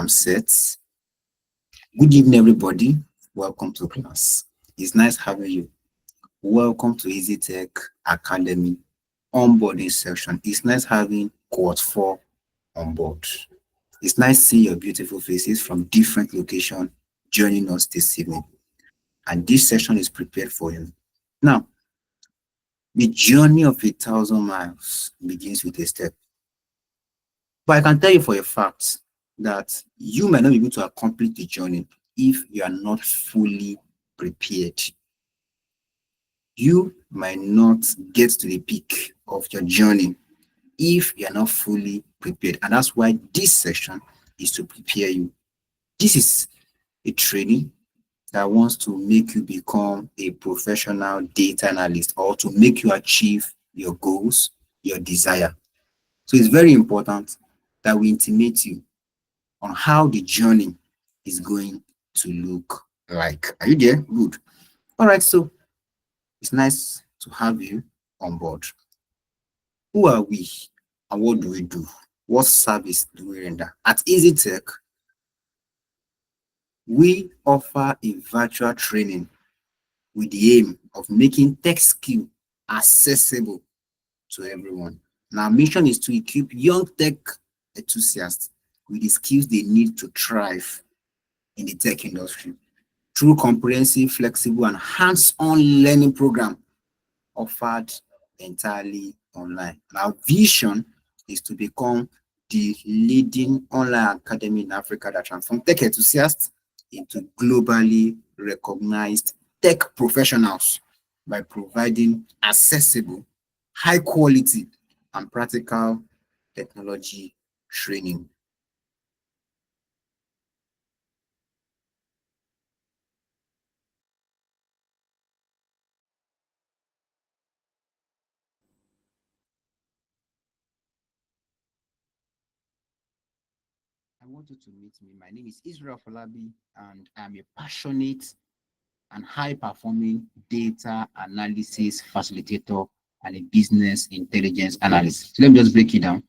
I'm set. Good evening, everybody. Welcome to class. It's nice having you. Welcome to Easy Tech Academy onboarding section. It's nice having Cohort 4 on board. It's nice seeing your beautiful faces from different locations joining us this evening. And this session is prepared for you. Now, the journey of 1,000 miles begins with a step. But I can tell you for a fact that you might not be able to accomplish the journey if you are not fully prepared. You might not get to the peak of your journey if you are not fully prepared. And that's why this session is to prepare you. This is a training that wants to make you become a professional data analyst or to make you achieve your goals, your desire. So it's very important that we intimate you on how the journey is going to look like. Are you there? Good. All right, so it's nice to have you on board. Who are we and what do we do? What service do we render? At Easy Tech, we offer a virtual training with the aim of making tech skill accessible to everyone. And our mission is to equip young tech enthusiasts with the skills they need to thrive in the tech industry through comprehensive, flexible, and hands-on learning program offered entirely online. And our vision is to become the leading online academy in Africa that transforms tech enthusiasts into globally recognized tech professionals by providing accessible, high quality, and practical technology training. I want you to meet me. My name is Israel Falabi, and I'm a passionate and high-performing data analysis facilitator and a business intelligence analyst. So let me just break it down.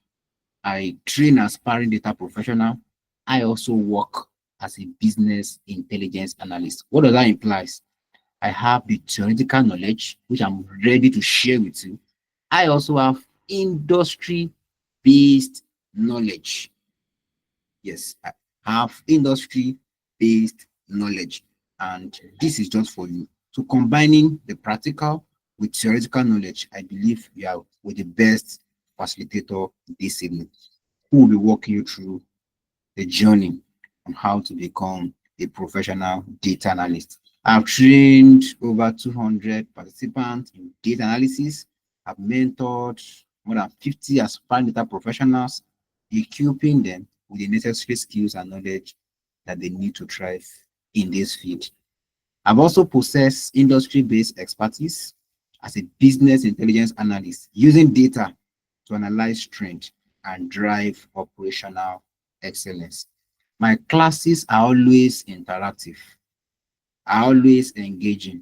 I train as aspiring data professional. I also work as a business intelligence analyst. What does that imply? I have the theoretical knowledge, which I'm ready to share with you. I also have industry-based knowledge. Yes, I have industry-based knowledge, and this is just for you. So combining the practical with theoretical knowledge, I believe we are with the best facilitator this evening, who will be walking you through the journey on how to become a professional data analyst. I've trained over 200 participants in data analysis. I've mentored more than 50 aspiring data professionals, equipping them with the necessary skills and knowledge that they need to thrive in this field. I've also possessed industry-based expertise as a business intelligence analyst, using data to analyze trends and drive operational excellence. My classes are always interactive, are always engaging,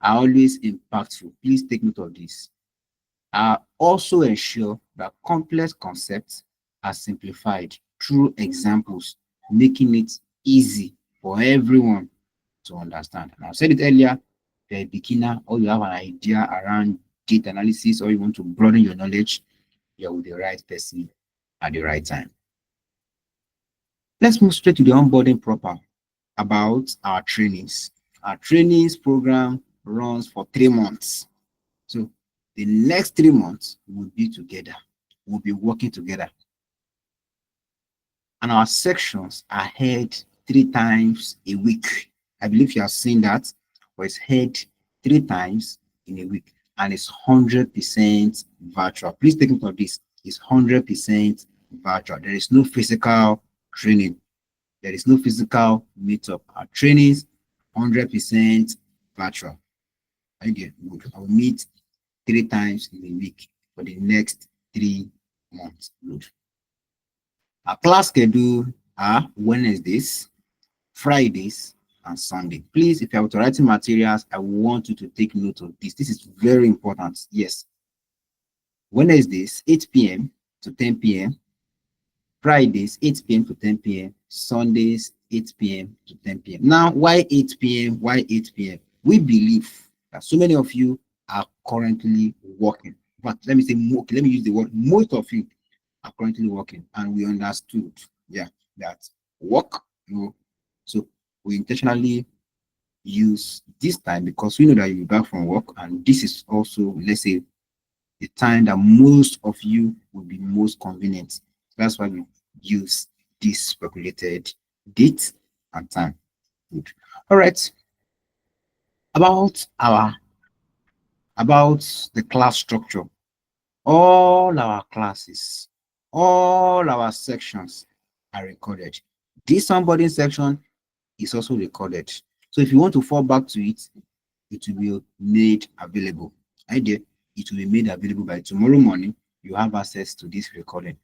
are always impactful. Please take note of this. I also ensure that complex concepts are simplified through examples, making it easy for everyone to understand. And I said it earlier, if you're a beginner or you have an idea around data analysis or you want to broaden your knowledge, you're with the right person at the right time. Let's move straight to the onboarding proper about our trainings. Our trainings program runs for 3 months. So the next 3 months will be together. We'll be working together. And our sections are held 3 times a week. I believe you have seen that, but it's held 3 times in a week, and it's 100% virtual. Please take note of this. It's 100% virtual. There is no physical training. There is no physical meetup. Our trainings 100% virtual. Again, good. I will meet 3 times in a week for the next 3 months. Good. Our class schedule are Wednesdays, Fridays, and Sunday. Please, if you're writing materials, I want you to take note of this. This is very important. Yes. Wednesdays, 8 p.m. to 10 p.m. Fridays, 8 p.m. to 10 p.m. Sundays 8 p.m. to 10 p.m. Now, why 8 p.m.? Why 8 p.m.? We believe that so many of you are currently working. But let me say, let me use the word, most of you are currently working, and we understood, yeah, that work, so we intentionally use this time because we know that you're back from work, and this is also, let's say, the time that most of you will be most convenient. That's why we use this populated date and time. Good. All right. About our about the class structure. All our classes, all our sections are recorded. This onboarding section is also recorded. So if you want to fall back to it, it will be made available. Idea, it will be made available by tomorrow morning. You have access to this recording.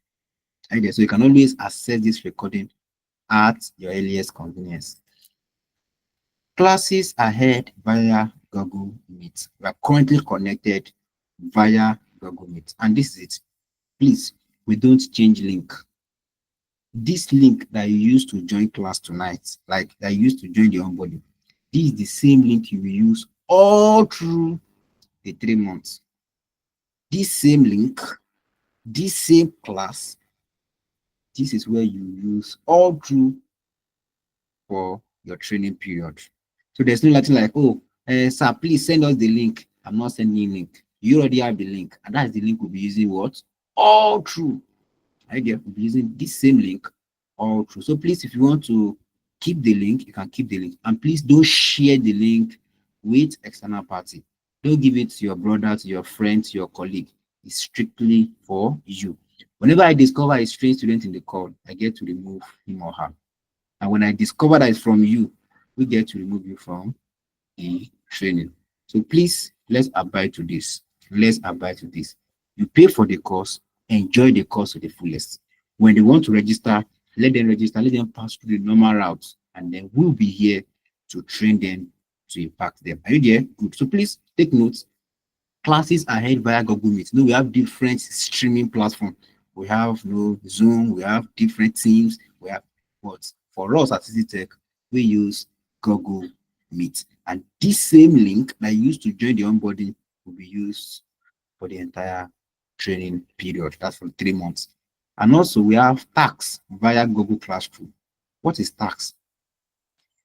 Idea, so you can always access this recording at your earliest convenience. Classes are held via Google Meet. We are currently connected via Google Meet, and this is it. Please, we don't change link. This link that you used to join class tonight, like that you used to join the onboarding, this is the same link you will use all through the 3 months. This same link, this same class, this is where you use all through for your training period. So there's no nothing like, oh, sir, please send us the link. I'm not sending link. You already have the link, and that's the link we'll be using what? All through. Idea, we'll be using this same link all through. So please, if you want to keep the link, you can keep the link. And please don't share the link with external party. Don't give it to your brother, to your friend, to your colleague. It's strictly for you. Whenever I discover a strange student in the call, I get to remove him or her. And when I discover that it's from you, we get to remove you from the training. So please, let's abide to this. Let's abide to this. You pay for the course, enjoy the course to the fullest. When they want to register, let them pass through the normal routes, and then we'll be here to train them, to impact them. Are you there? Good. So please take notes. Classes are held via Google Meet. No, we have different streaming platforms. We have Zoom, we have different teams, we have, but for us at EasyTech, we use Google Meet. And this same link that you used to join the onboarding will be used for the entire training period. That's for 3 months. And also we have tax via Google Classroom. What is tax?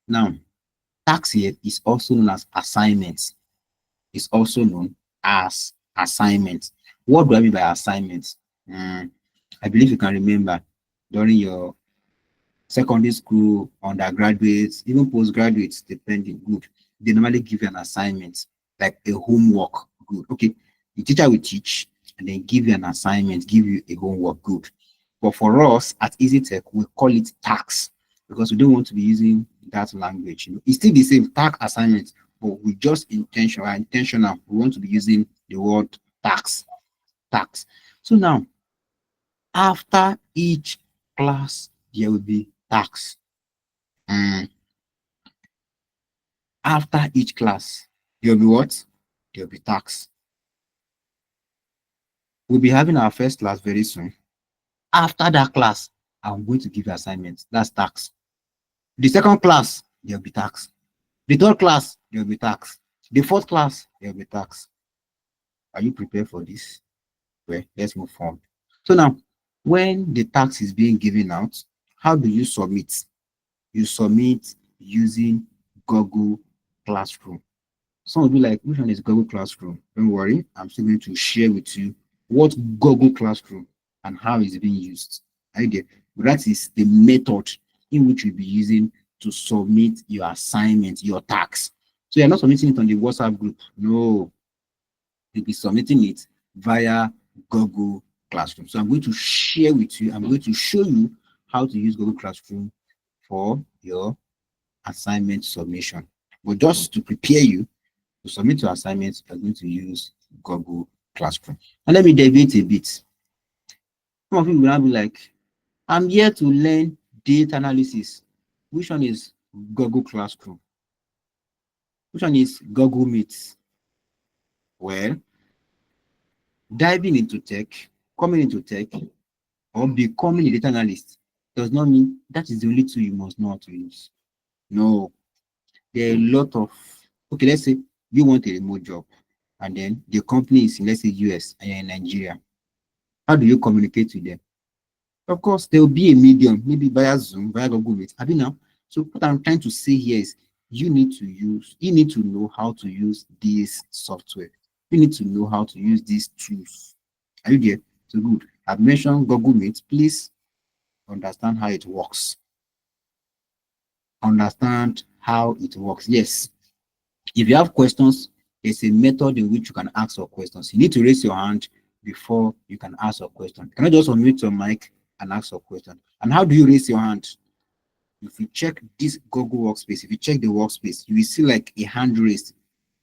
Now, tax here is also known as assignments. It's also known as assignments. What do I mean by assignments? I believe you can remember during your secondary school, undergraduates, even postgraduates, depending, good. They normally give you an assignment, like a homework, good. Okay, the teacher will teach and then give you an assignment, give you a homework, good. But for us at EasyTech, we call it tax because we don't want to be using that language. It's still the same tax assignment, but we just intentional. We want to be using the word tax. Tax. So now, after each class, there will be tax. After each class, there will be what? There will be tax. We'll be having our first class very soon. After that class, I'm going to give you assignments. That's tax. The second class, there will be tax. The third class, there will be tax. The fourth class, there will be tax. Are you prepared for this? Well, let's move on. So now, when the tax is being given out, how do you submit? You submit using Google Classroom. Some will be like, which one is Google Classroom? Don't worry, I'm still going to share with you what Google Classroom and how it's being used. Idea. That is the method in which you'll be using to submit your assignment, your tax. So you're not submitting it on the WhatsApp group. No, you'll be submitting it via Google Classroom. So I'm going to share with you, I'm going to show you how to use Google Classroom for your assignment submission. But just to prepare you to submit your assignments, you're going to use Google Classroom. And let me deviate a bit. Some of you will now be like, I'm here to learn data analysis. Which one is Google Classroom? Which one is Google Meet? Well, diving into tech, coming into tech, or becoming a data analyst does not mean that is the only tool you must know how to use. No, there are a lot of, okay, let's say you want a remote job and then the company is in, let's say, US and you're in Nigeria. How do you communicate with them? Of course, there will be a medium, maybe via Zoom, via Google Meet. Have you now? So what I'm trying to say here is you need to know how to use this software. You need to know how to use these tools. Are you there? So good. I've mentioned Google Meet. Please understand how it works. Understand how it works. Yes. If you have questions, there's a method in which you can ask your questions. You need to raise your hand before you can ask your question. You cannot just unmute your mic and ask your question. And how do you raise your hand? If you check this Google Workspace, if you check the workspace, you will see like a hand raised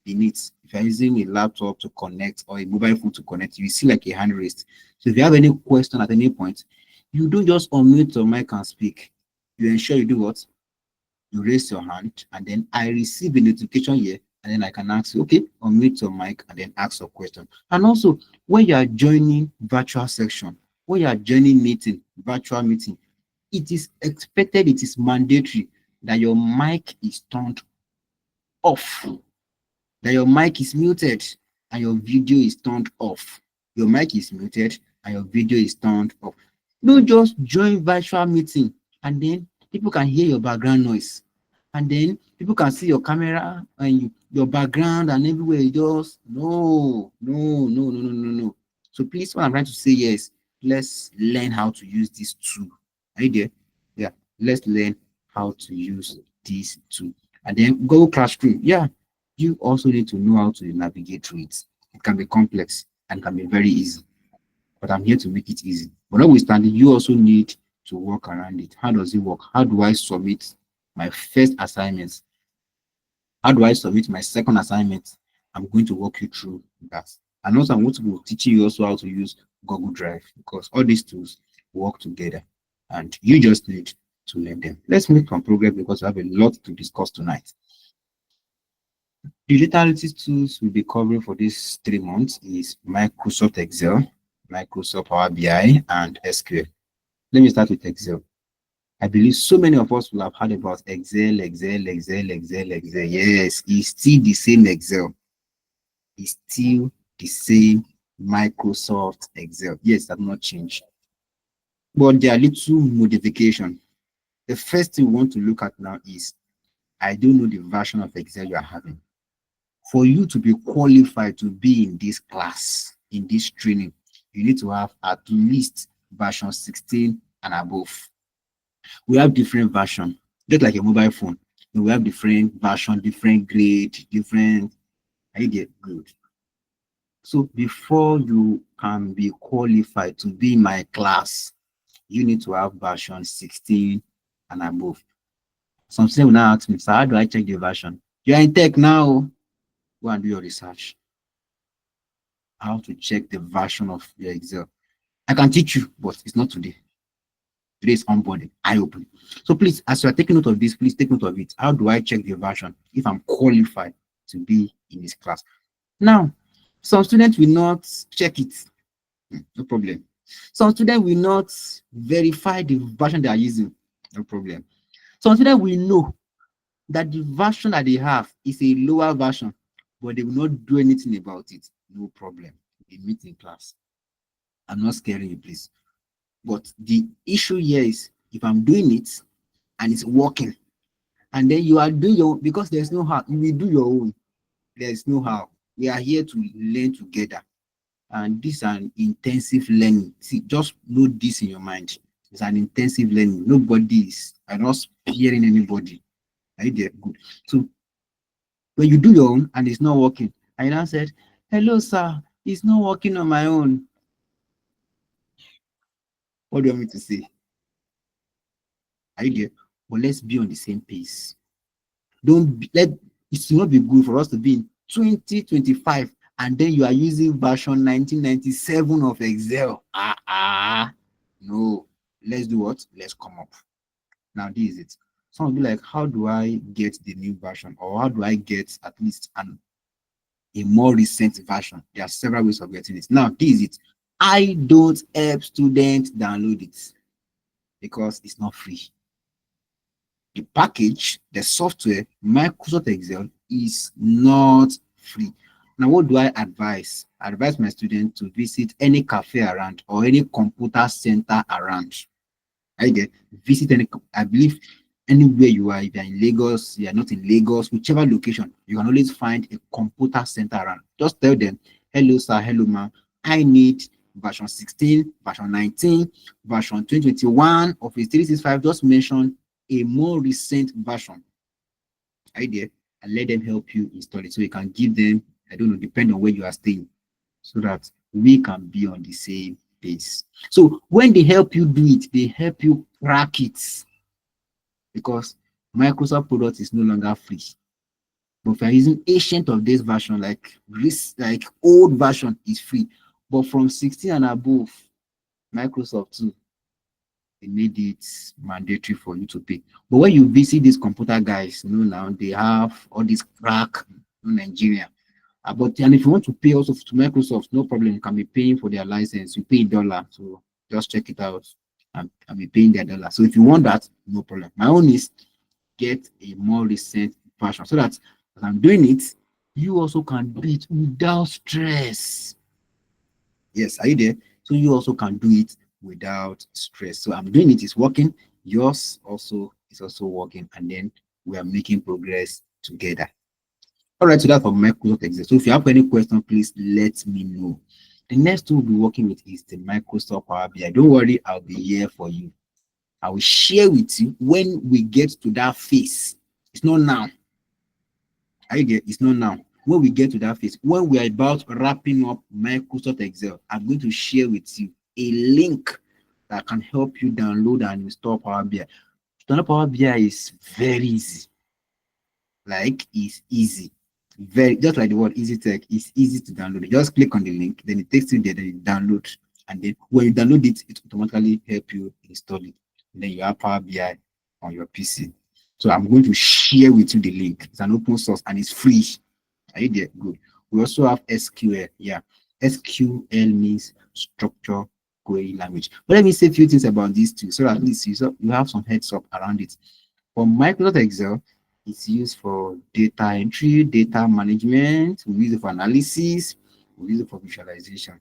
beneath. If you're using a laptop to connect or a mobile phone to connect, you will see like a hand raised. So if you have any question at any point, you don't just unmute your mic and speak. You ensure you do what? You raise your hand, and then I receive a notification here, and then I can ask you, okay, unmute your mic and then ask a question. And also, when you are joining virtual section, when you are joining meeting, virtual meeting, it is expected, it is mandatory that your mic is turned off, that your mic is muted and your video is turned off. Your mic is muted and your video is turned off. Don't just join virtual meeting and then people can hear your background noise. And then people can see your camera and your background and everywhere. You just no. So please, what I'm trying to say here is let's learn how to use this tool. Are you there? Yeah, let's learn how to use this tool. And then Google Classroom. Yeah, you also need to know how to navigate through it. It can be complex and can be very easy, but I'm here to make it easy. But notwithstanding, you also need to work around it. How does it work? How do I submit my first assignment? How do I submit my second assignment? I'm going to walk you through that. And also, I'm going to be teaching you also how to use Google Drive, because all these tools work together and you just need to learn them. Let's make some progress because we have a lot to discuss tonight. The data analytics tools we'll be covering for these 3 months is Microsoft Excel, Microsoft Power BI, and SQL. Let me start with Excel. I believe so many of us will have heard about Excel. Yes, it's still the same Excel. It's still the same Microsoft Excel. Yes, that has not changed. But there are little modification. The first thing we want to look at now is, I don't know the version of Excel you are having. For you to be qualified to be in this class, in this training, you need to have at least version 16 and above. We have different version, just like a mobile phone. We have different version, different grade, different. I get good. So before you can be qualified to be in my class, you need to have version 16 and above. Some students will now ask me, so how do I check the version? You are in tech now. Go and do your research. How to check the version of your Excel. I can teach you, but it's not today. Today is onboarding, eye-opening. So please, as you are taking note of this, please take note of it. How do I check the version if I'm qualified to be in this class? Now, some students will not check it. No problem. Some students will not verify the version they are using. No problem. Some students will know that the version that they have is a lower version, but they will not do anything about it. No problem. They meet in class. I'm not scaring you, please. But the issue here is, if I'm doing it and it's working, and then you are doing your own, because there's no how, you will do your own. There's no how. We are here to learn together. And this is an intensive learning. See, just know this in your mind. It's an intensive learning. Nobody is, I'm not sparing anybody. Are you there? Good. So when you do your own and it's not working, I now said, hello, sir, it's not working on my own. What do you want me to say? Are you there? But let's be on the same pace. Don't be, let it should not be good for us to be in 2025 and then you are using version 1997 of Excel. No. Let's do what? Let's come up. Now this is it. Some will be like, how do I get the new version, or how do I get at least a more recent version? There are several ways of getting it. Now this is it. I don't help students download it. because it's not free. The package, the software, Microsoft Excel is not free. Now, what do I advise? I advise my students to visit any cafe around or any computer center around. I get visit any, I believe anywhere you are, if you're in Lagos, you are not in Lagos, whichever location, you can always find a computer center around. Just tell them, hello, sir, hello, ma'am. I need version 16, version 19, version 2021 of a 365. Just mention a more recent version. Idea, and let them help you install it. So you can give them, I don't know, depending on where you are staying, so that we can be on the same pace. So when they help you do it, they help you crack it, because Microsoft product is no longer free. But if you're using ancient of this version, like old version is free. But from 16 and above, Microsoft too, they made it mandatory for you to pay. But when you visit these computer guys, now they have all this crack in Nigeria. But and if you want to pay also to Microsoft, no problem. You can be paying for their license. You pay $1, so just check it out and be paying their $1. So if you want that, no problem. My own is get a more recent version, so that as I'm doing it, you also can do it without stress. Yes, are you there? So you also can do it without stress. So I'm doing it, it's working. Yours also is also working, and then we are making progress together. All right, so that's for Microsoft Excel. So if you have any question, please let me know. The next tool we'll be working with is the Microsoft Power BI. Don't worry, I'll be here for you. I will share with you when we get to that phase. It's not now. I get it's not now. When we get to that phase, when we are about wrapping up Microsoft Excel, I'm going to share with you a link that can help you download and install Power BI. Install Power BI is very easy. Like, it's easy. Very, just like the word easy tech, it's easy to download. Just click on the link, then it takes you there, then you download. And then when you download it, it automatically help you install it. And then you have Power BI on your PC. So I'm going to share with you the link. It's an open source and it's free. Are you there? Good. We also have SQL. Yeah. SQL means structure query language. But let me say a few things about these two, so at least you have some heads up around it. For Microsoft Excel, it's used for data entry, data management. We use it for analysis. We use it for visualization.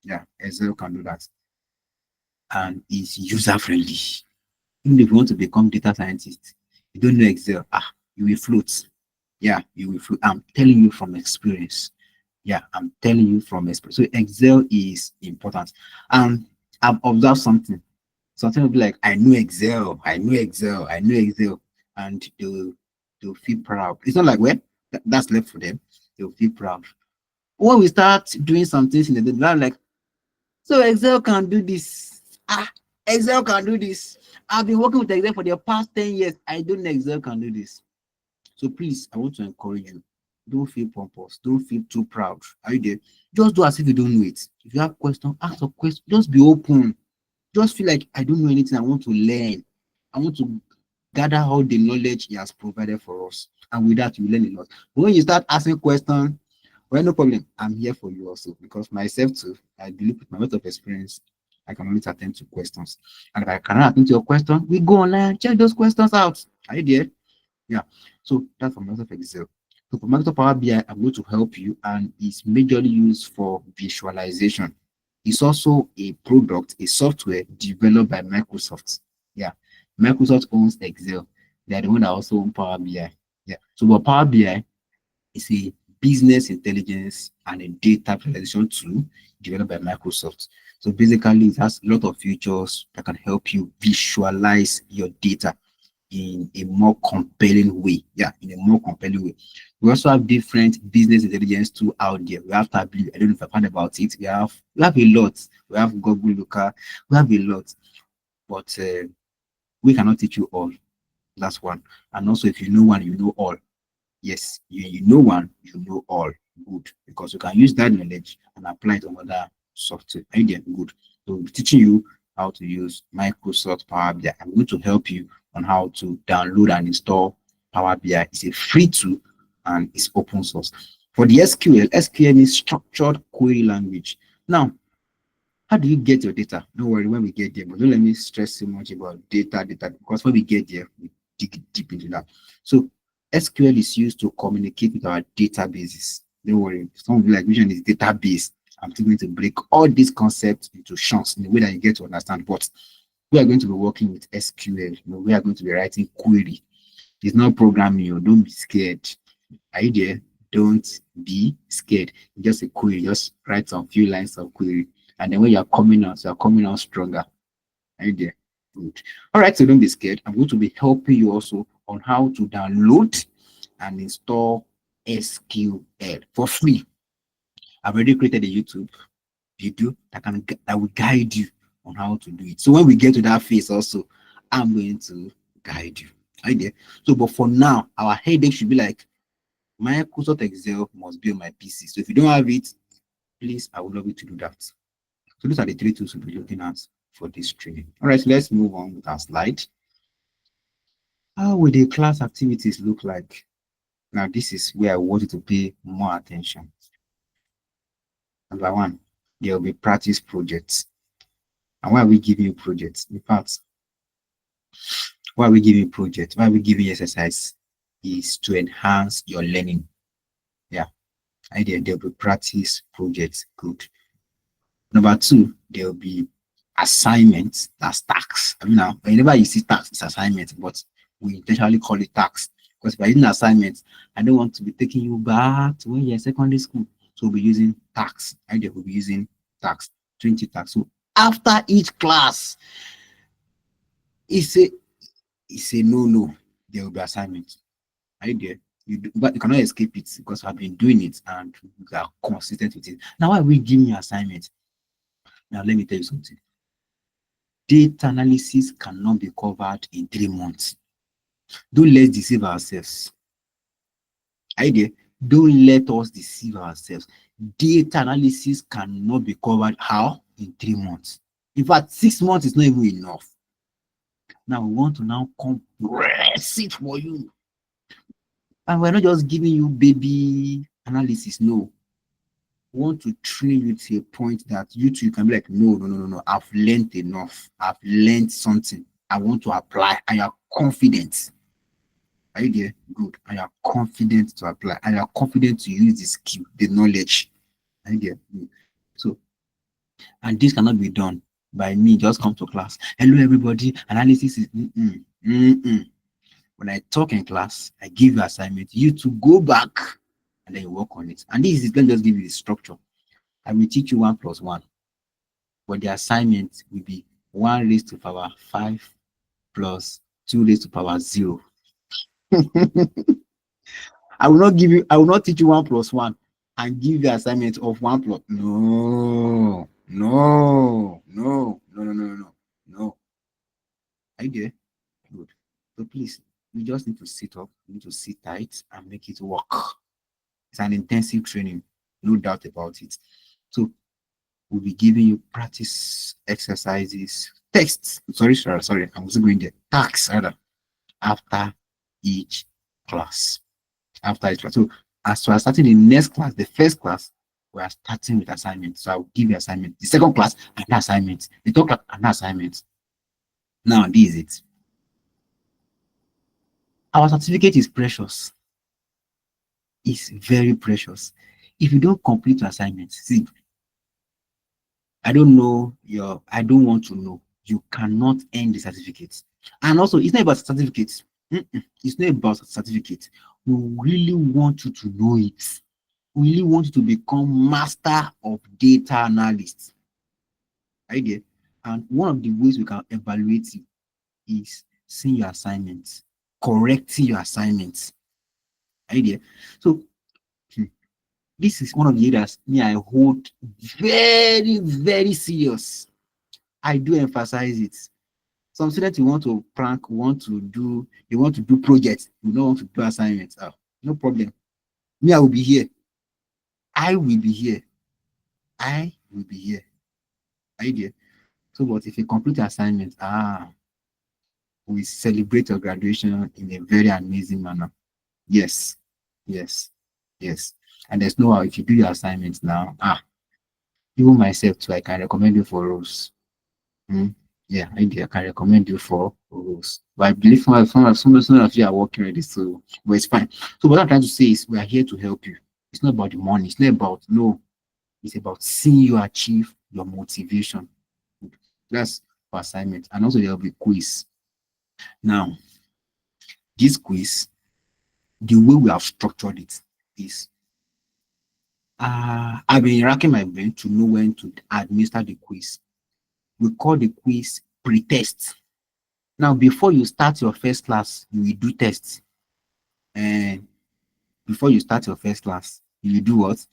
Yeah, Excel can do that. And it's user-friendly. Even if you want to become data scientist, you don't know Excel, you will float. Yeah, you will float. I'm telling you from experience. Yeah, I'm telling you from experience. So Excel is important. And I've observed something. Something will be like, I know Excel, I know Excel, I know Excel. And they'll feel proud. It's not like, well, that's left for them. They'll feel proud. When we start doing some things in the day, they're like, so Excel can do this. Excel can do this. I've been working with Excel for the past 10 years. I don't know Excel can do this. So please, I want to encourage you. Don't feel pompous. Don't feel too proud. Are you there? Just do as if you don't know it. If you have questions, ask a question. Just be open. Just feel like I don't know anything. I want to learn. I want to gather all the knowledge he has provided for us. And with that, you learn a lot. But when you start asking questions, well, no problem. I'm here for you also, because myself too, I believe with my lot of experience, I can always attend to questions. And if I cannot attend to your question, we go online, check those questions out. Are you there? Yeah. So that's for Microsoft Excel. So for Microsoft Power BI, I'm going to help you, and it's majorly used for visualization. It's also a product, a software developed by Microsoft. Yeah. Microsoft owns Excel. They're the one that also own Power BI. Yeah. So what Power BI is a business intelligence and a data visualization tool developed by Microsoft. So basically, it has a lot of features that can help you visualize your data in a more compelling way. Yeah, in a more compelling way. We also have different business intelligence tools out there. We have Tableau. I don't know if I've heard about it. We have a lot. We have Google Looker. We have a lot. But we cannot teach you all. That's one. And also, if you know one, you know all. Yes, you know one, you know all. Good. Because you can use that knowledge and apply it on other software. Again, good. So we're teaching you how to use Microsoft Power BI. I'm going to help you on how to download and install Power BI. It's a free tool and it's open source. For the SQL, SQL is structured query language. Now, How do you get your data? Don't worry when we get there, but don't let me stress so much about data, because when we get there, we dig deep into that. So SQL is used to communicate with our databases. Don't worry. Some of you like, which one is database? I'm still going to break all these concepts into chunks in the way that you get to understand. But we are going to be working with SQL. We are going to be writing query. It's not programming. Don't be scared. Are you there? Don't be scared. Just a query. Just write some few lines of query. And then when you're coming out stronger. Are you there? Good. All right, so don't be scared. I'm going to be helping you also on how to download and install SQL for free. I've already created a YouTube video that will guide you on how to do it. So when we get to that phase also, I'm going to guide you. Are you there? So, but for now, our headache should be like, Microsoft Excel must be on my PC. So if you don't have it, please, I would love you to do that. So these are the three tools we'll be looking at for this training. All right, so let's move on with our slide. How will the class activities look like? Now, this is where I want you to pay more attention. Number one, there will be practice projects. And why are we giving you projects? In fact, why are we giving projects? Why are we giving exercise? Is to enhance your learning. Yeah, idea there will be practice projects. Good. Number two, there will be assignments. That's tasks. I mean, now whenever you see tasks, it's assignment, but we intentionally call it tasks because by using assignments, I don't want to be taking you back to when you're in secondary school. So we'll be using tasks. Idea will be using tasks, 20 tasks. So after each class, it's a no. There will be assignments. Are you there? But you cannot escape it because I've been doing it and we are consistent with it. Now, why are we giving you assignments? Now, let me tell you something. Data analysis cannot be covered in 3 months. Don't let's deceive ourselves. Are you there? Don't let us deceive ourselves. Data analysis cannot be covered how? In 3 months. In fact, 6 months is not even enough. Now we want to now compress it for you. And we're not just giving you baby analysis. No. We want to train you to a point that you too can be like, no. I've learned enough. I've learned something. I want to apply. And you're confident. Are you there? Good. And you're confident to apply. And you're confident to use the skill, the knowledge. Are you there? Good. So, and this cannot be done by me. Just come to class. Hello, everybody. Analysis is When I talk in class, I give you assignment, you to go back and then you work on it. And this is going to just give you the structure. I will teach you 1 plus 1, but the assignment will be 1 raised to power 5 plus 2 raised to power 0. I will not teach you 1 plus 1 and give you assignment of 1 plus. No. Are you there? Good. So please, you just need to sit up, you need to sit tight and make it work. It's an intensive training, no doubt about it. So we'll be giving you practice exercises, texts. Sorry. I'm also going there. Tasks rather after each class. So as we are starting the next class, the first class, we are starting with assignments. So I'll give you assignment. The second class, another assignment. The third class, another assignment. Now this is it. Our certificate is precious. It's very precious. If you don't complete your assignments, see, I don't want to know. You cannot earn the certificate. And also, it's not about certificates. It's not about certificates. We really want you to know it. We really want you to become master of data analyst. Are you there? And one of the ways we can evaluate you is seeing your assignments, correcting your assignments. Are you there? So this is one of the areas I hold very, very serious. I do emphasize it. Some students want to prank, they want to do projects, you don't want to do assignments. No problem. Me, I will be here. I will be here. Are you there? So, but if you complete the assignment, we celebrate your graduation in a very amazing manner. Yes. And there's no how if you do your assignments now, Even myself too, I can recommend you for roles. Mm. Yeah, I can recommend you for roles. But I believe some of you are working already, so but it's fine. So what I'm trying to say is we are here to help you. It's not about the money. It's not about no. It's about seeing you achieve your motivation. That's for assignment. And also there will be quiz. Now, this quiz, the way we have structured it is I've been racking my brain to know when to administer the quiz. We call the quiz pre-test. Now, before you start your first class, you will do tests. And before you start your first class, you will do what?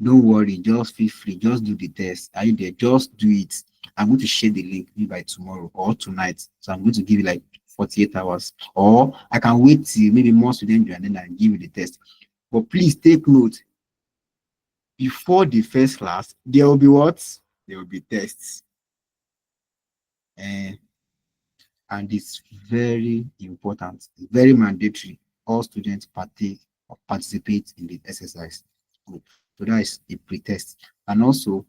Don't worry, just feel free, just do the test. Are you there? Just do it. I'm going to share the link maybe by tomorrow or tonight. So I'm going to give you like 48 hours. Or I can wait till maybe more students join and then I give you the test. But please take note, before the first class, there will be what? There will be tests. And it's very important, it's very mandatory. All students partake or participate in the exercise. Good. So that is a pre-test. And also,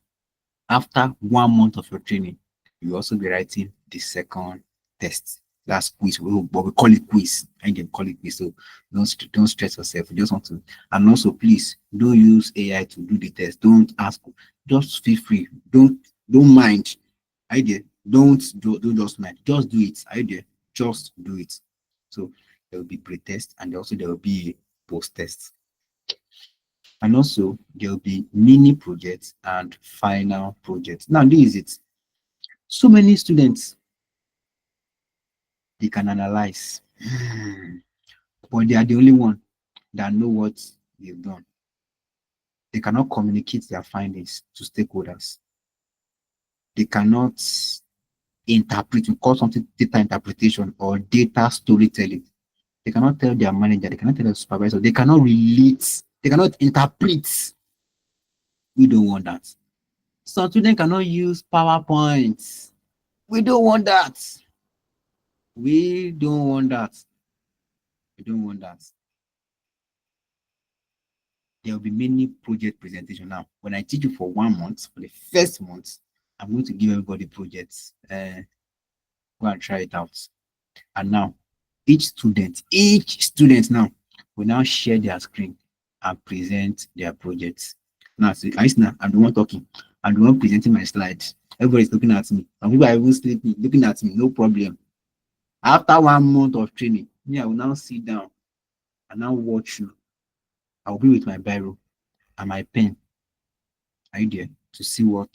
after 1 month of your training, you also be writing the second test. That's quiz, but we call it quiz. I can call it quiz. So don't stress yourself. You just want to, and also please don't use AI to do the test. Don't ask. Just feel free. Don't mind. I did. Don't just mind. Just do it. I did. Just do it. So there will be pre-test and also there will be post-test. And also there will be mini projects and final projects. Now this is it. So many students, they can analyze, but they are the only one that know what they've done. They cannot communicate their findings to stakeholders. They cannot interpret, we call something data interpretation or data storytelling. They cannot tell their manager, they cannot tell their supervisor, they cannot relate, they cannot interpret. We don't want that. Some students cannot use PowerPoint. We don't want that. We don't want that. We don't want that. There will be many project presentation. Now, when I teach you for 1 month, for the first month, I'm going to give everybody projects. Go and try it out. And now, each student now will now share their screen and present their projects. Now, so I'm the one talking. I'm the one presenting my slides. Everybody's looking at me. Some people are even sleeping, looking at me, no problem. After 1 month of training, me, I will now sit down and now watch you. I'll be with my Bible and my pen idea to see what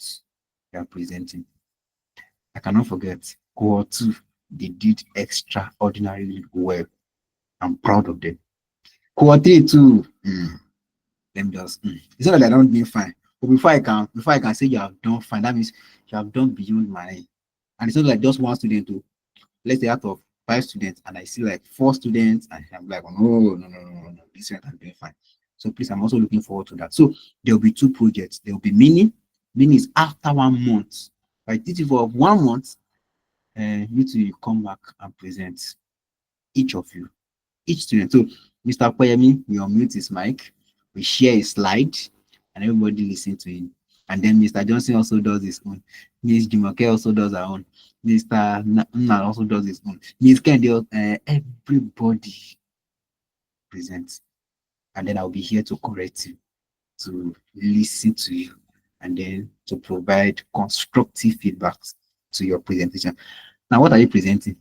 they are presenting. I cannot forget Cohort 2, they did extraordinarily well. I'm proud of them. Cohort 3 too, them just it's not that I don't do fine. But before I can say you have done fine, that means you have done beyond my, and it's not like just one student to, let's say out of 5 students and I see like 4 students and I'm like, oh, no, this student I'm doing fine. So please, I'm also looking forward to that. So there will be 2 projects. There will be mini is after 1 month. If I teach you for 1 month, you two come back and present, each of you, each student. So Mr. Koyemi will unmute his mic, we share a slide, and everybody listen to him. And then Mr. Johnson also does his own. Miss Jumoke also does her own. Mr. Nna also does his own. Miss Kendi, everybody presents. And then I'll be here to correct you, to listen to you, and then to provide constructive feedbacks to your presentation. Now, what are you presenting?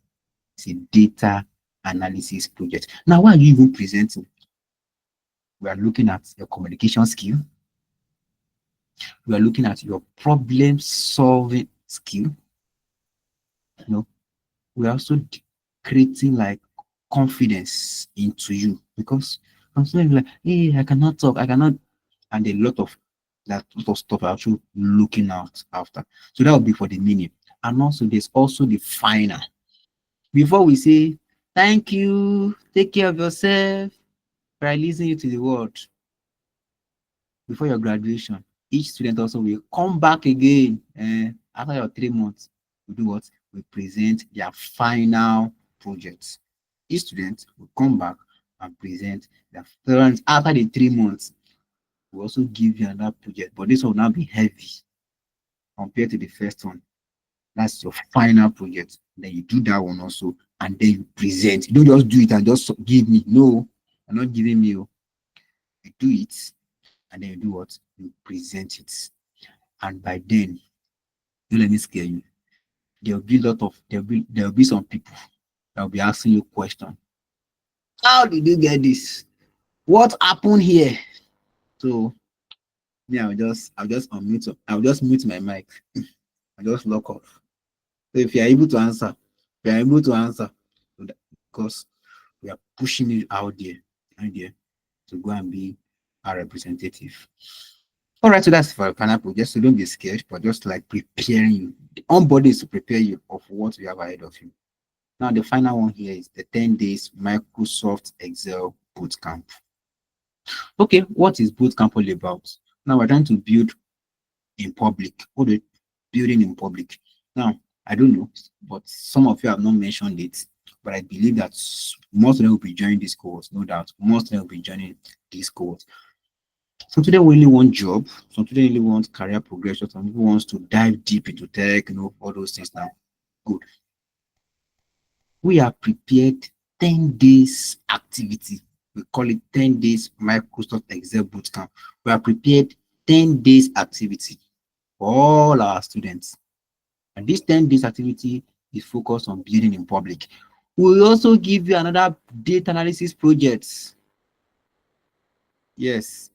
It's a data analysis project. Now, why are you even presenting? We are looking at your communication skill. We are looking at your problem solving skill. You know, we are also creating like confidence into you, because I'm saying like, hey, I cannot talk, I cannot, and a lot of that lot of stuff are actually looking out after. So that will be for the mini. And also there's also the final. Before we say thank you, take care of yourself, releasing you to the world, before your graduation, each student also will come back again after your 3 months. We do what? We present their final projects. Each student will come back and present their after the 3 months. We also give you another project, but this will now be heavy. compared to the first one. That's your final project. Then you do that one also, and then you present. You don't just do it and just give me. No, I'm not giving you. You do it, and then you do what? You present it. And by then, don't let me scare you. There'll be some people that will be asking you question. How did you get this? What happened here? So yeah, I'll just mute my mic. I just lock off. So if you're able to answer, because we are pushing it out there to go and be our representative. All right, so that's for pineapple. Just so don't be scared, but just like preparing you. The onboarding is to prepare you of what you have ahead of you. Now, the final one here is the 10 days Microsoft Excel Bootcamp. Okay, what is Bootcamp all about? Now, we're trying to build in public. What is building in public? Now, I don't know, but some of you have not mentioned it, but I believe that most of them will be joining this course, no doubt. Most of them will be joining this course. Some today really want job, some today really want career progression, some people wants to dive deep into tech, all those things now. Good. We have prepared 10 days activity. We call it 10 days Microsoft Excel Bootcamp. We have prepared 10 days activity for all our students. And this 10 days activity is focused on building in public. We'll also give you another data analysis projects. Yes.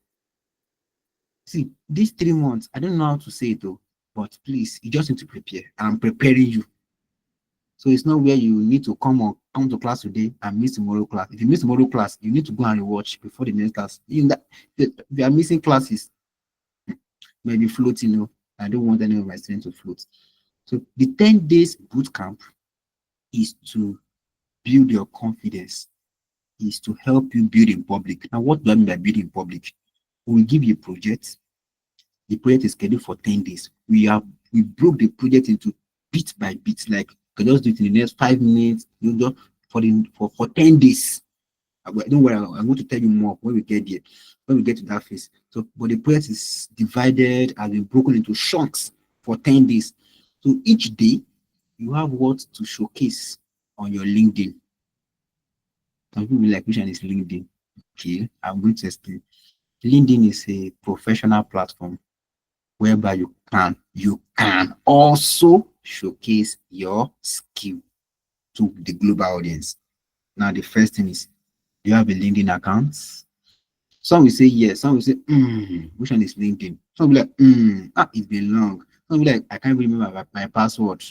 See, these 3 months, I don't know how to say it though, but please, you just need to prepare. I'm preparing you. So it's not where you need to come to class today and miss tomorrow class. If you miss tomorrow class, you need to go and rewatch before the next class. In that, if you are missing classes, maybe floating. I don't want any of my students to float. So the 10 days bootcamp is to build your confidence, is to help you build in public. Now, what do I mean by building in public? We give you a project. The project is scheduled for 10 days. We broke the project into bit by bit, like you can just do it in the next 5 minutes, just for 10 days. Don't worry, I'm going to tell you more when we get there, when we get to that phase. So, but the project is divided and been broken into chunks for 10 days. So each day you have what to showcase on your LinkedIn. Some people will be like, which one is LinkedIn? Okay, I'm going to explain. LinkedIn is a professional platform whereby you can also showcase your skill to the global audience. Now, the first thing is, do you have a LinkedIn account? Some will say yes, some will say, which one is LinkedIn? Some will be like, it's been long. Some will be like, I can't remember my password.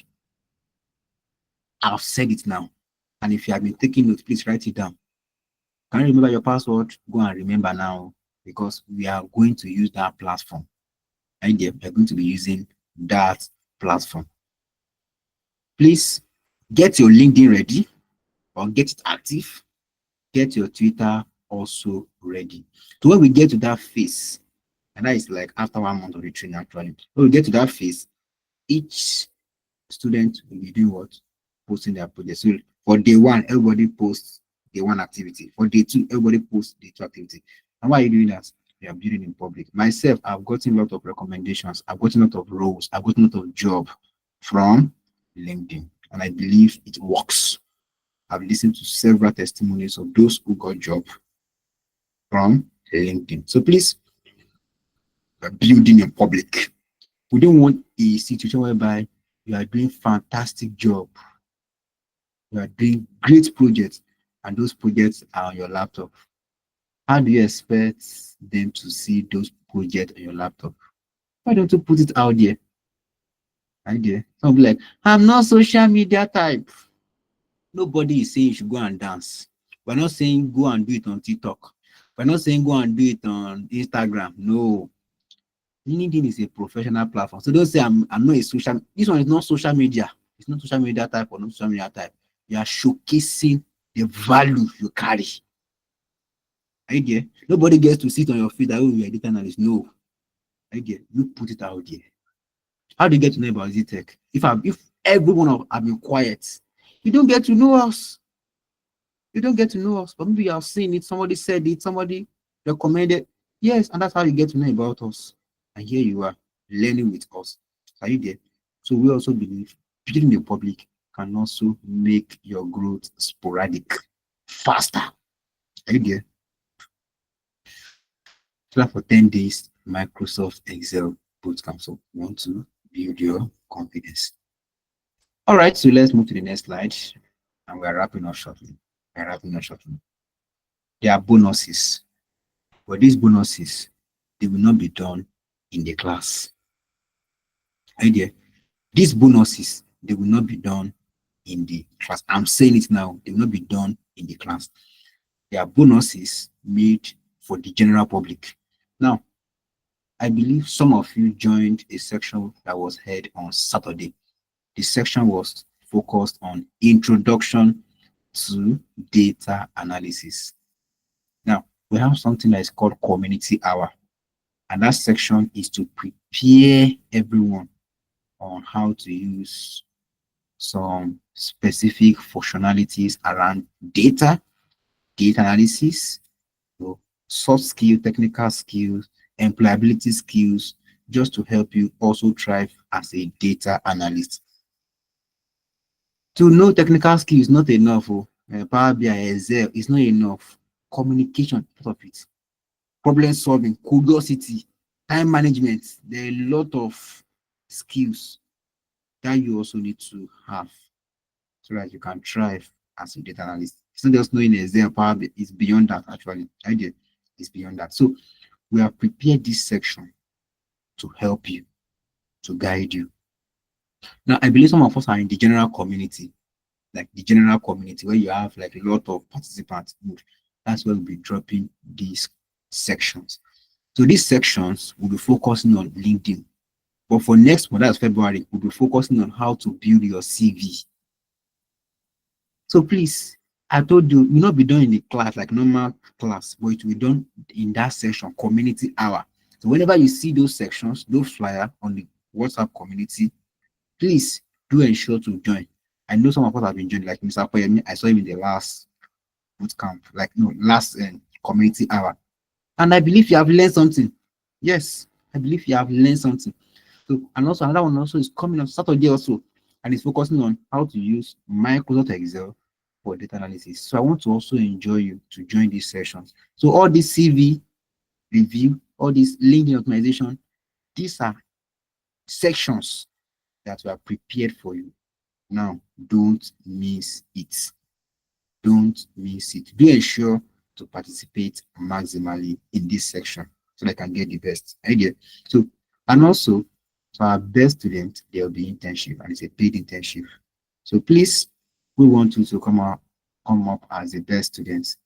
I've said it now. And if you have been taking notes, please write it down. Can you remember your password? Go and remember now, because we are going to use that platform. And we are going to be using that platform. Please get your LinkedIn ready or get it active. Get your Twitter also ready. So when we get to that phase, and that is like after 1 month of the training actually, when we get to that phase, each student will be doing what? Posting their project. So for day 1, everybody posts day 1 activity. For day 2, everybody posts day 2 activity. And why are you doing that? We are building in public. Myself, I've gotten a lot of recommendations. I've gotten a lot of roles. I've gotten a lot of job from LinkedIn. And I believe it works. I've listened to several testimonies of those who got job from LinkedIn. So please, we're building in public. We don't want a situation whereby you are doing fantastic job. You are doing great projects, and those projects are on your laptop. How do you expect them to see those projects on your laptop? Why don't you put it out there? Idea. Some be like, I'm not social media type. Nobody is saying you should go and dance. We're not saying go and do it on TikTok. We're not saying go and do it on Instagram. No. LinkedIn is a professional platform. So don't say I'm not a social. This one is not social media. It's not social media type or not social media type. You are showcasing the value you carry. Idea. Nobody gets to sit on your feet that you're a data analyst. No. Idea. You put it out there. How do you get to know about Z-Tech? If everyone have been quiet, you don't get to know us. You don't get to know us, but maybe you have seen it, somebody said it, somebody recommended. Yes, and that's how you get to know about us. And here you are, learning with us. Are you there? So we also believe building the public can also make your growth sporadic, faster. Are you there? So that for 10 days, Microsoft Excel bootcamp. So you want to build your confidence. All right, so let's move to the next slide. And we're wrapping up shortly. We're wrapping up shortly. There are bonuses, but these bonuses, they will not be done in the class. Are you there? These bonuses, they will not be done in the class. I'm saying it now, they will not be done in the class. They are bonuses made for the general public. Now, I believe some of you joined a section that was held on Saturday. The section was focused on introduction to data analysis. Now, we have something that is called community hour, and that section is to prepare everyone on how to use some specific functionalities around data analysis, so soft skill, technical skills, employability skills, just to help you also thrive as a data analyst. To know technical skills is not enough. Power BI, Excel is not enough. Communication, part of it. Problem solving, curiosity, time management. There are a lot of skills that you also need to have so that you can thrive as a data analyst. It's not just knowing Excel, Power BI, it's beyond that actually. Idea is beyond that. So we have prepared this section to help you, to guide you. Now, I believe some of us are in the general community, like the general community where you have like a lot of participants. That's where we'll be dropping these sections. So these sections will be focusing on LinkedIn. But for next month, that's February, we'll be focusing on how to build your CV. So please, I told you, will not be done in the class like normal class, but it will be done in that section, community hour. So whenever you see those sections, those flyer on the WhatsApp community, please do ensure to join. I know some of us have been joining, like Mr. Koyemi. I saw him in the last bootcamp, like no, last community hour. And I believe you have learned something. Yes, I believe you have learned something. So, and also another one also is coming on Saturday also, and it's focusing on how to use Microsoft Excel for data analysis. So I want to also enjoy you to join these sessions. So all this CV review, all this LinkedIn optimization, these are sections that were prepared for you. Now, don't miss it. Don't miss it. Do ensure to participate maximally in this section so that I can get the best idea. So, and also for our best student, there will be internship, and it's a paid internship. So please, we want you to come up as the best students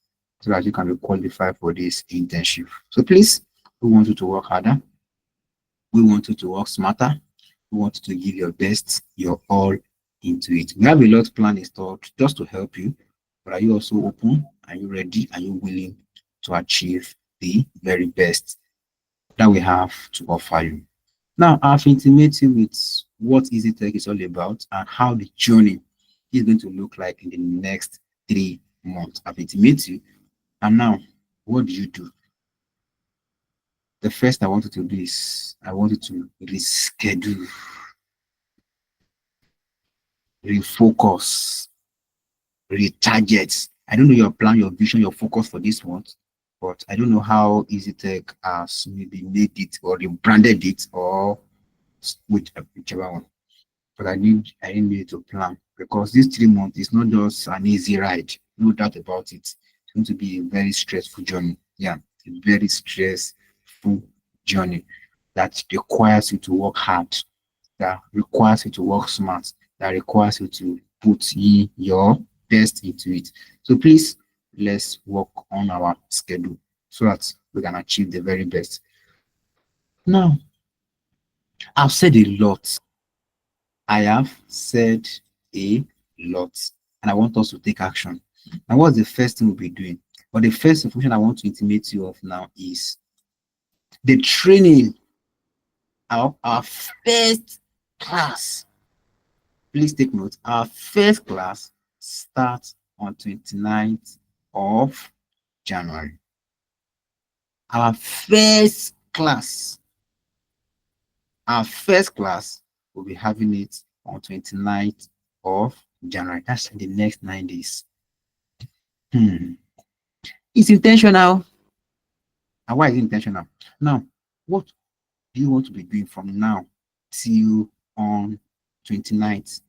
so that you can be qualified for this internship. So please, we want you to work harder. We want you to work smarter. We want you to give your best, your all into it. We have a lot planned in store just to help you. But are you also open? Are you ready? Are you willing to achieve the very best that we have to offer you? Now, I've intimated you with what EasyTech is all about and how the journey is going to look like in the next 3 months. I've intimated you. And now, what do you do? The first I wanted to do is I wanted to reschedule, refocus, retarget. I don't know your plan, your vision, your focus for this month, but I don't know how EasyTech has maybe made it or rebranded it or whichever one. But I need to plan because this 3 months is not just an easy ride, no doubt about it. It's going to be a very stressful journey. Yeah, a very stressful journey that requires you to work hard, that requires you to work smart, that requires you to put in your best into it. So please, let's work on our schedule so that we can achieve the very best. Now, I've said a lot. I have said a lot, and I want us to take action. Now, what's the first thing we'll be doing? But the first information I want to intimate you of now is the training, our first class. Please take note. Our first class starts on 29th of January. Our first class We'll be having it on 29th of January. That's the next 9 days. It's intentional. And why is it intentional? Now, what do you want to be doing from now till on 29th?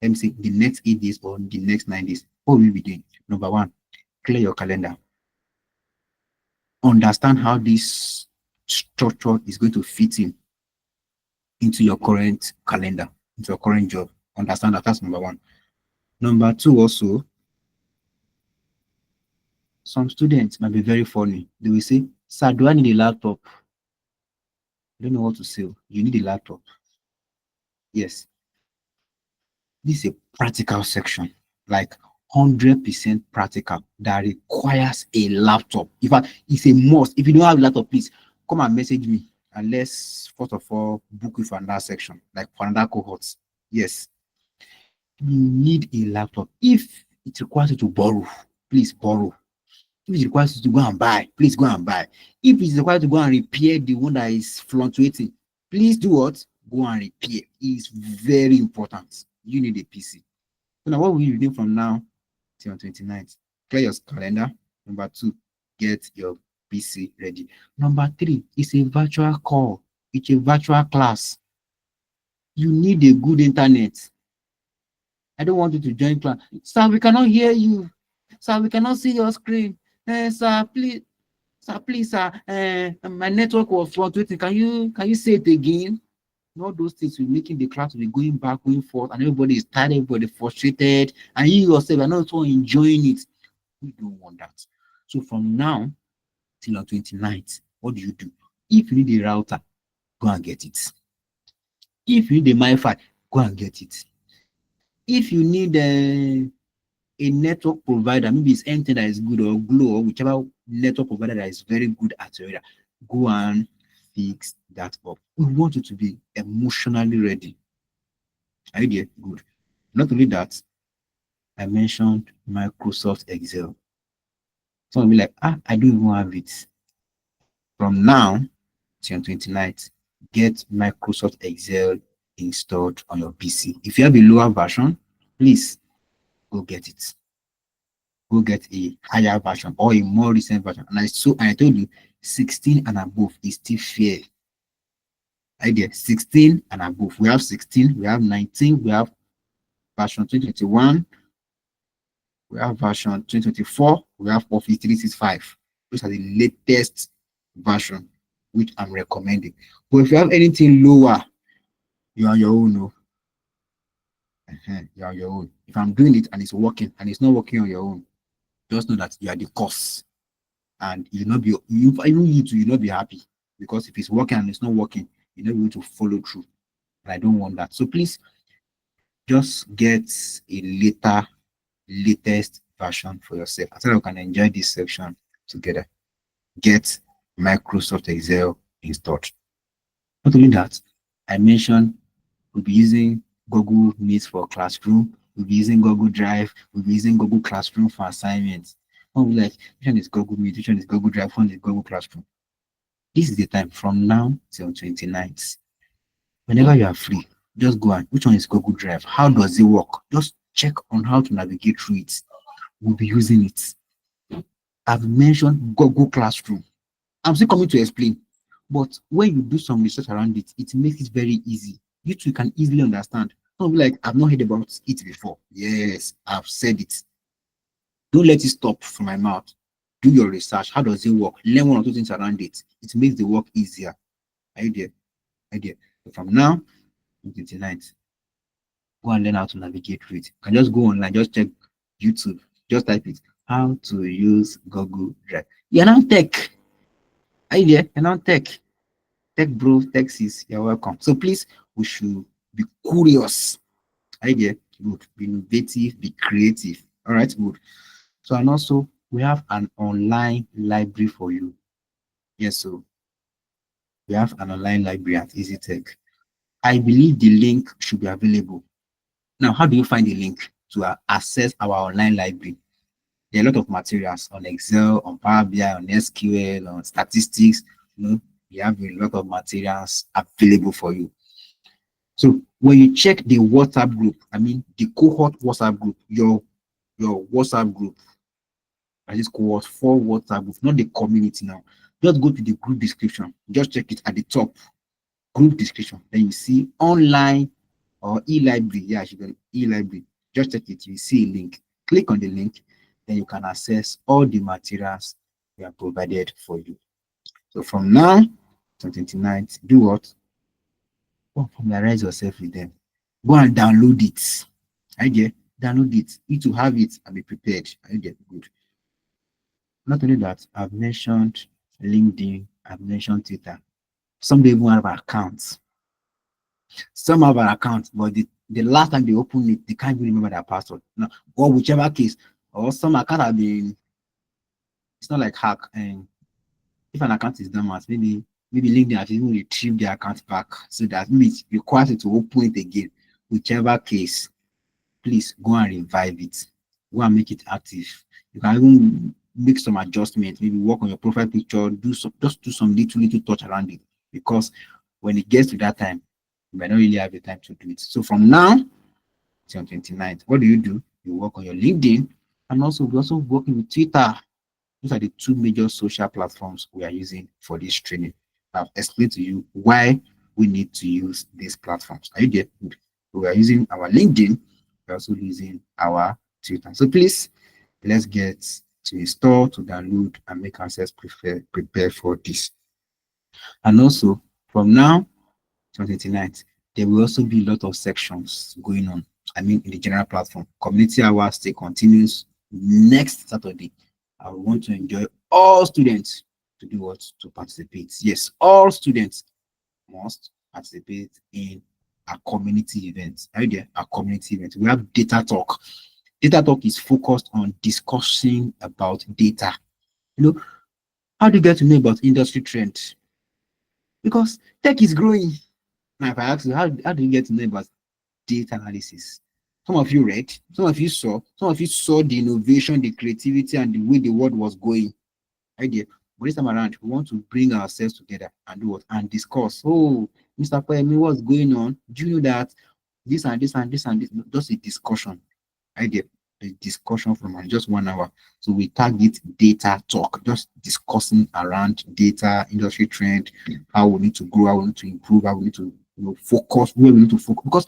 Let me say the next 8 days or the next 9 days. What will you be doing? Number one, clear your calendar. Understand how this structure is going to fit into your current calendar, into your current job. Understand that. That's number one. Number two, also, some students might be very funny. They will say, "Sir, do I need a laptop?" I don't know what to say. You need a laptop. Yes. This is a practical section, like 100% practical, that requires a laptop. In fact, it's a must. If you don't have a laptop, please come and message me, and let's first of all book you for another section, like for another cohort. Yes, you need a laptop. If it requires you to borrow, please borrow. If it requires you to go and buy, please go and buy. If it is required to go and repair the one that is fluctuating, please do what? Go and repair. It's very important. You need a PC. So now what will you do from now till 29th? Clear your calendar. Number two, get your PC ready. Number three, it's a virtual call. It's a virtual class. You need a good internet. I don't want you to join class. Sir, we cannot hear you. Sir, we cannot see your screen. Sir, please. Sir, please, sir. My network was fluctuating. Can you say it again? All those things will making the class will be going back, going forth, and everybody is tired, everybody frustrated, and you yourself are not so enjoying it. We don't want that. So from now till on 29th, what do you do? If you need a router, go and get it. If you need a Wi-Fi, go and get it. If you need a network provider, maybe it's anything that is good, or Glo, or whichever network provider that is very good at your area, go and fix that up. We want you to be emotionally ready. Are you there? Good. Not only that, I mentioned Microsoft Excel. Some will be like, I don't even have it. From now till 29th, get Microsoft Excel installed on your PC. If you have a lower version, please go get it. Go get a higher version or a more recent version. And I told you, 16 and above is still fair. Idea 16 and above. We have 16, we have 19, we have version 2021, we have version 2024, we have Office 365. Those are the latest version which I'm recommending. But if you have anything lower, you're on your own. No? You're on your own. If I'm doing it and it's working and it's not working on your own, just know that you are the cause. And you'll not be you'll not be happy, because if it's working and it's not working, you're not able to follow through. And I don't want that. So please just get a latest version for yourself. I thought we can enjoy this section together. Get Microsoft Excel installed. Not only that, I mentioned we'll be using Google Meet for classroom, we'll be using Google Drive, we'll be using Google Classroom for assignments. Oh, like, which one is Google Meet, which one is Google Drive, which one is Google Classroom? This is the time from now till 29th. Whenever you are free, just go and which one is Google Drive? How does it work? Just check on how to navigate through it. We'll be using it. I've mentioned Google Classroom. I'm still coming to explain. But when you do some research around it, it makes it very easy. You too can easily understand. Don't be like, I've not heard about it before. Yes, I've said it. Don't let it stop from my mouth. Do your research. How does it work? Learn one or two things around it. It makes the work easier. Are you there? Are you there? So from now to 29th, go and learn how to navigate through it. You can just go online, just check YouTube, just type it. How to use Google Drive. You're now tech. Are you there? You're now tech. Tech bro, tech sis, you're welcome. So please, we should be curious. Are you there? Good. Be innovative, be creative. All right, good. So, and also, we have an online library for you. Yes, so we have an online library at EasyTech. I believe the link should be available. Now, how do you find the link to access our online library? There are a lot of materials on Excel, on Power BI, on SQL, on statistics. You know, we have a lot of materials available for you. So When you check the WhatsApp group, I mean the cohort WhatsApp group, your WhatsApp group, and this cohort for WhatsApp group, not the community now. Just go to the group description. Just check it at the top, group description. Then you see online or e-library. Yeah, you can e-library. Just check it. You see a link. Click on the link. Then you can access all the materials we have provided for you. So from now to 29th, do what? Go familiarize yourself with them. Go and download it. I get download it. You to have it and be prepared. I get good. Not only that, I've mentioned LinkedIn, I've mentioned Twitter. Some don't even have accounts. Some have an account, but the last time they open it, they can't even remember their password. No, or whichever case, or some account have been, it's not like hack. And if an account is dormant, maybe LinkedIn has even retrieved the account back. So that means it requires you to open it again. Whichever case, please go and revive it. Go and make it active. You can even make some adjustments, maybe work on your profile picture, just do some little touch around it. Because when it gets to that time, you might not really have the time to do it. So from now till 29th, what do? You work on your LinkedIn, and also we're also working with Twitter. Those are the two major social platforms we are using for this training. I've explained to you why we need to use these platforms. Are you there? We are using our LinkedIn, we're also using our Twitter. So please, let's get to install, to download, and make ourselves prepare for this. And also, from now to 29th, there will also be a lot of sections going on. I mean, in the general platform, community hours still continues next Saturday. I want to enjoy all students to do what? To participate. Yes, all students must participate in a community event. Are you there? A community event. We have data talk. Data talk is focused on discussing about data. You know, how do you get to know about industry trends? Because tech is growing. Now, if I ask you, how do you get to know about data analysis? Some of you read, some of you saw the innovation, the creativity, and the way the world was going. Idea. But this time around, we want to bring ourselves together and do what? And discuss. Oh, Mr. Kwame, what's going on? Do you know that this and this and this and this? Just a discussion. Idea. A discussion from just 1 hour. So we target data talk, just discussing around data, industry trend, how we need to grow, how we need to improve, how we need to focus, where we need to focus. Because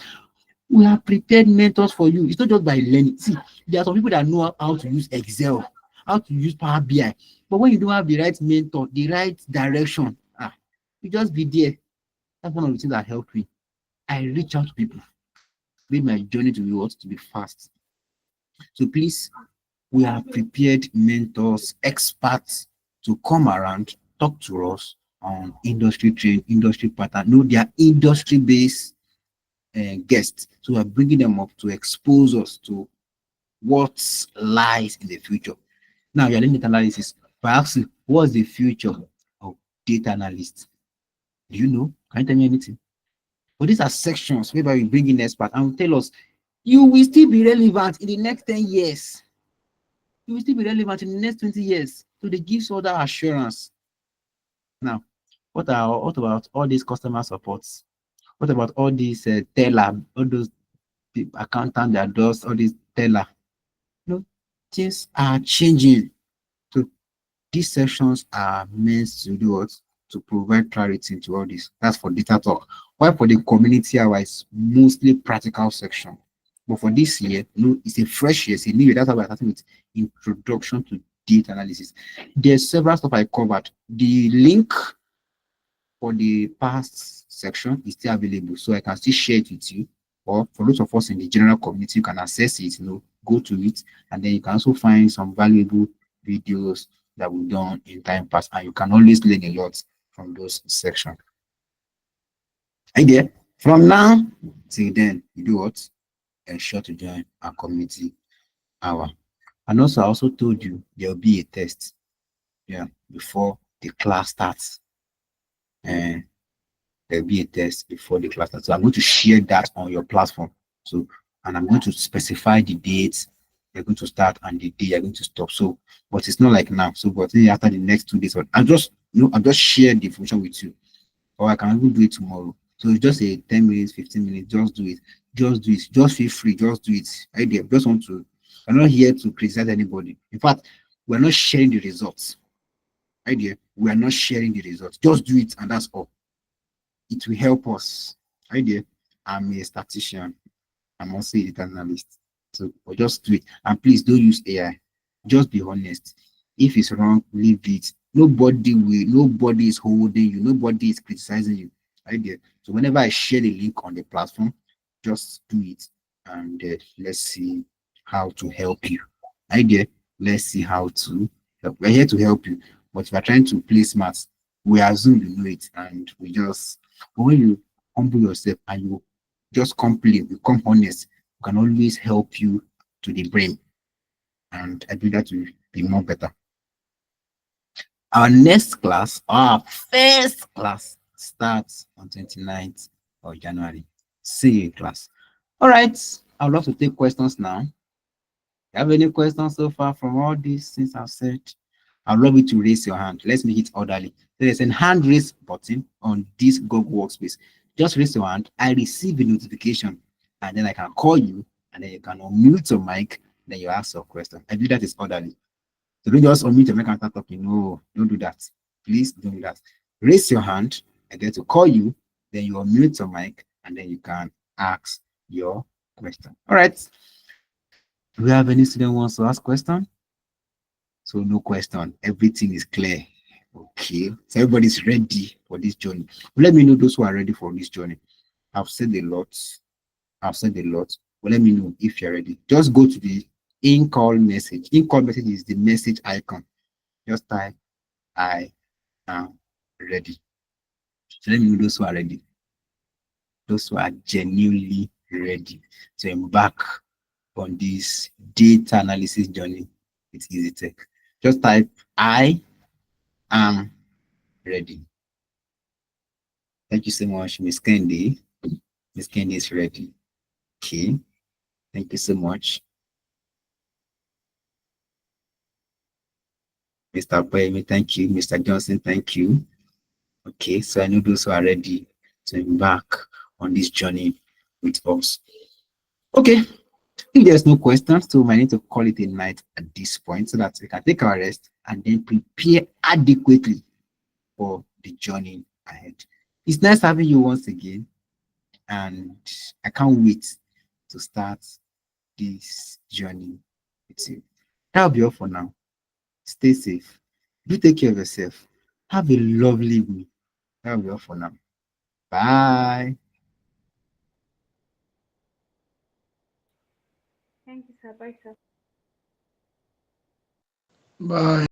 we have prepared mentors for you. It's not just by learning. See, there are some people that know how to use Excel, how to use Power BI. But when you don't have the right mentor, the right direction, you just be there. That's one of the things that helped me. I reach out to people, made my journey to be what? To be fast. So please, we have prepared mentors, experts to come around, talk to us on industry trend, industry pattern. No, they are industry-based guests. So we're bringing them up to expose us to what lies in the future. Now you're learning data analysis. Perhaps what's the future of data analysts? Do you know? Can you tell me anything? But these are sections whereby we bring in experts and will tell us you will still be relevant in the next 10 years. You will still be relevant in the next 20 years. So they give us all that assurance. Now, what about all these customer supports? What about all these teller, all those accountant that does all these teller? Things are changing. So these sessions are meant to do what? To provide clarity into all this. That's for data talk. While for the community hour, it's mostly practical section. But for this year, it's a fresh year, it's a new year. That's why we're starting with introduction to data analysis. There's several stuff I covered. The link for the past section is still available, so I can still share it with you. Or for those of us in the general community, you can access it, go to it, and then you can also find some valuable videos that we've done in time past, and you can always learn a lot from those sections. And yeah, from now till then, you do what? Ensure to join our community hour. And also, I also told you there will be a test, before the class starts. And there'll be a test before the class starts. So I'm going to share that on your platform. So, and I'm going to specify the dates you're going to start and the day you're going to stop. So, but it's not like now. So, but after the next 2 days, I'll just share the information with you, or I can even do it tomorrow. So it's just a 10 minutes, 15 minutes, just do it. Just do it. Just feel free. Just do it. Idea. Just want to, I'm not here to criticize anybody. In fact, we're not sharing the results. Idea. We are not sharing the results. Just do it, and that's all. It will help us. Idea. I'm a statistician. I'm also a data analyst. So just do it. And please don't use AI. Just be honest. If it's wrong, leave it. Nobody is holding you, nobody is criticizing you. Right there. So whenever I share the link on the platform, just do it. And let's see how to help you. Right there. Let's see how to help. We're here to help you. But if you're trying to play smart, we assume you know it, and we just, but when you humble yourself and you just complain, you come honest, we can always help you to the brain. And I do that will be more better. Our next class, our first class, starts on 29th of January. See you class. All right. I'd love to take questions now. You have any questions so far from all these things I've said? I'd love you to raise your hand. Let's make it orderly. There's a hand raise button on this Google Workspace. Just raise your hand. I receive a notification, and then I can call you, and then you can unmute your mic, then you ask your question. I do that is orderly. So don't just unmute your mic and start talking. No, don't do that. Please don't do that. Raise your hand. I get to call you, then you unmute your mic, and then you can ask your question. All right. Do we have any student who wants to ask question? So no question. Everything is clear. Okay. So everybody's ready for this journey. Let me know those who are ready for this journey. I've said a lot. I've said a lot. But let me know if you're ready. Just go to the in-call message. In-call message is the message icon. Just type I am ready. So let me know those who are ready. Those who are genuinely ready to embark on this data analysis journey with Easy Tech. Just type I am ready. Thank you so much, Miss Candy. Miss Candy is ready. Okay. Thank you so much. Mr. Boyemi, thank you. Mr. Johnson, thank you. Okay, so I know those who are ready to embark on this journey with us. Okay, if there's no questions, so I need to call it a night at this point so that we can take our rest and then prepare adequately for the journey ahead. It's nice having you once again, and I can't wait to start this journey with you. That'll be all for now. Stay safe. Do take care of yourself. Have a lovely week. That'll be all for now. Bye. Thank you, sir. Bye, sir. Bye.